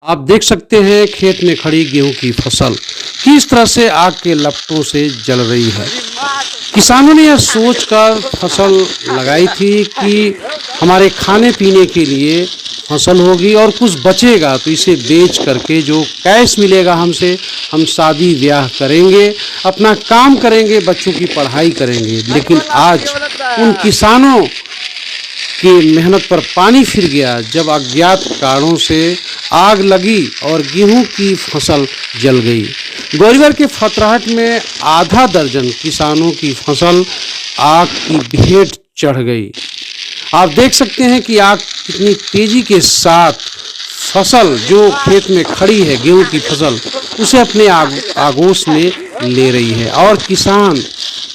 आप देख सकते हैं खेत में खड़ी गेहूं की फसल किस तरह से आग के लपटों से जल रही है। किसानों ने यह सोचकर फसल लगाई थी कि हमारे खाने पीने के लिए फसल होगी और कुछ बचेगा तो इसे बेच करके जो कैश मिलेगा हमसे, हम शादी ब्याह करेंगे, अपना काम करेंगे, बच्चों की पढ़ाई करेंगे। लेकिन आज उन किसानों की मेहनत पर पानी फिर गया जब अज्ञात कारणों से आग लगी और गेहूं की फसल जल गई। गोरीवर के फतराहट में आधा दर्जन किसानों की फसल आग की भेंट चढ़ गई। आप देख सकते हैं कि आग कितनी तेजी के साथ फसल जो खेत में खड़ी है, गेहूं की फसल, उसे अपने आगोश में ले रही है और किसान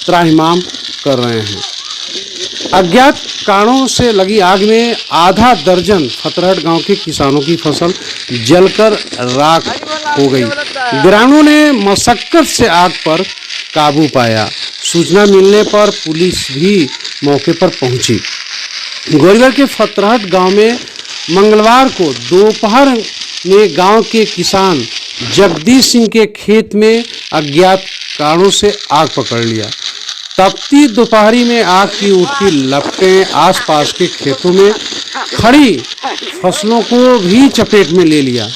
त्राहिमाम कर रहे हैं। अज्ञात कारणों से लगी आग में आधा दर्जन फतरहट गांव के किसानों की फसल जलकर राख हो गई। ग्रामीणों ने मशक्कत से आग पर काबू पाया। सूचना मिलने पर पुलिस भी मौके पर पहुंची। गोरीवर के फतरहट गांव में मंगलवार को दोपहर में गांव के किसान जगदीश सिंह के खेत में अज्ञात कारणों से आग पकड़ लिया। तपती दोपहरी में आग की उठती लपटें आसपास के खेतों में खड़ी फसलों को भी चपेट में ले लिया।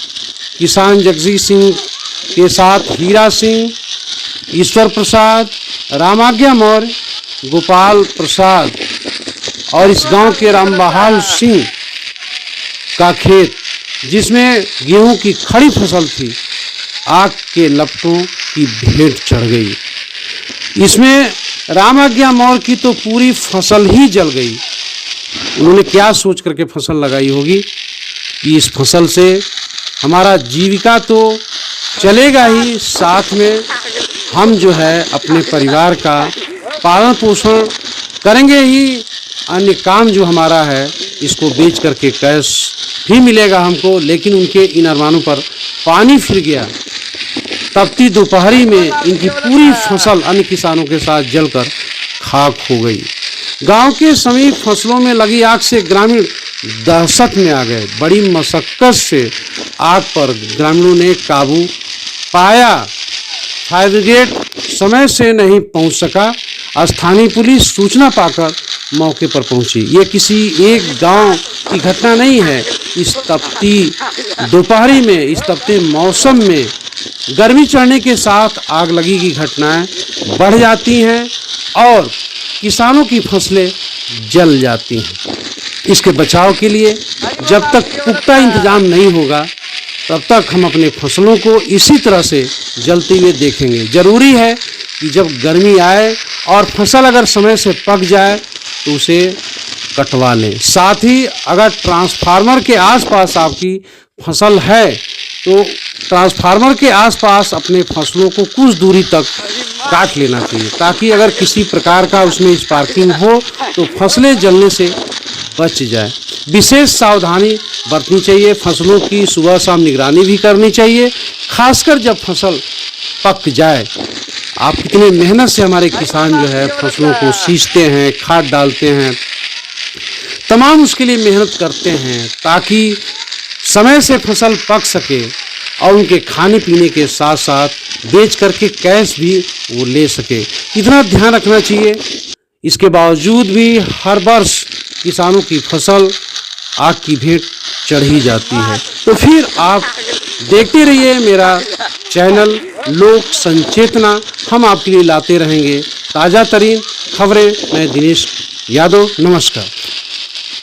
किसान जगदीश सिंह के साथ हीरा सिंह, ईश्वर प्रसाद, रामाज्ञा मौर्य, गोपाल प्रसाद और इस गांव के रामबहाल सिंह का खेत जिसमें गेहूं की खड़ी फसल थी, आग के लपटों की भेंट चढ़ गई। इसमें रामाज्ञा मौर्य की तो पूरी फसल ही जल गई। उन्होंने क्या सोच करके फसल लगाई होगी कि इस फसल से हमारा जीविका तो चलेगा ही, साथ में हम जो है अपने परिवार का पालन पोषण करेंगे ही, अन्य काम जो हमारा है इसको बेच करके कैश भी मिलेगा हमको। लेकिन उनके इन अरमानों पर पानी फिर गया। तपती दोपहरी में इनकी पूरी फसल अन्य किसानों के साथ जलकर खाक हो गई। गांव के समीप फसलों में लगी आग से ग्रामीण दहशत में आ गए। बड़ी मशक्कत से आग पर ग्रामीणों ने काबू पाया। फायर ब्रिगेड समय से नहीं पहुंच सका। स्थानीय पुलिस सूचना पाकर मौके पर पहुंची। ये किसी एक गांव की घटना नहीं है। इस तपती दोपहरी में, इस तपते मौसम में गर्मी चढ़ने के साथ आग लगी की घटनाएं बढ़ जाती हैं और किसानों की फसलें जल जाती हैं। इसके बचाव के लिए जब तक पुख्ता इंतजाम नहीं होगा तब तक हम अपने फसलों को इसी तरह से जलते हुए देखेंगे। ज़रूरी है कि जब गर्मी आए और फसल अगर समय से पक जाए तो उसे कटवा लें। साथ ही अगर ट्रांसफार्मर के आसपास आपकी फसल है तो ट्रांसफार्मर के आसपास अपने फसलों को कुछ दूरी तक काट लेना चाहिए, ताकि अगर किसी प्रकार का उसमें स्पार्किंग हो तो फसलें जलने से बच जाए। विशेष सावधानी बरतनी चाहिए। फसलों की सुबह शाम निगरानी भी करनी चाहिए, खासकर जब फसल पक जाए। आप कितने मेहनत से हमारे किसान जो है फसलों को सींचते हैं, खाद डालते हैं, तमाम उसके लिए मेहनत करते हैं ताकि समय से फसल पक सके और उनके खाने पीने के साथ साथ बेच करके कैश भी वो ले सके। इतना ध्यान रखना चाहिए। इसके बावजूद भी हर वर्ष किसानों की फसल आग की भेंट चढ़ ही जाती है। तो फिर आप देखते रहिए मेरा चैनल लोक संचेतना। हम आपके लिए लाते रहेंगे ताज़ा तरीन खबरें। मैं दिनेश यादव, नमस्कार।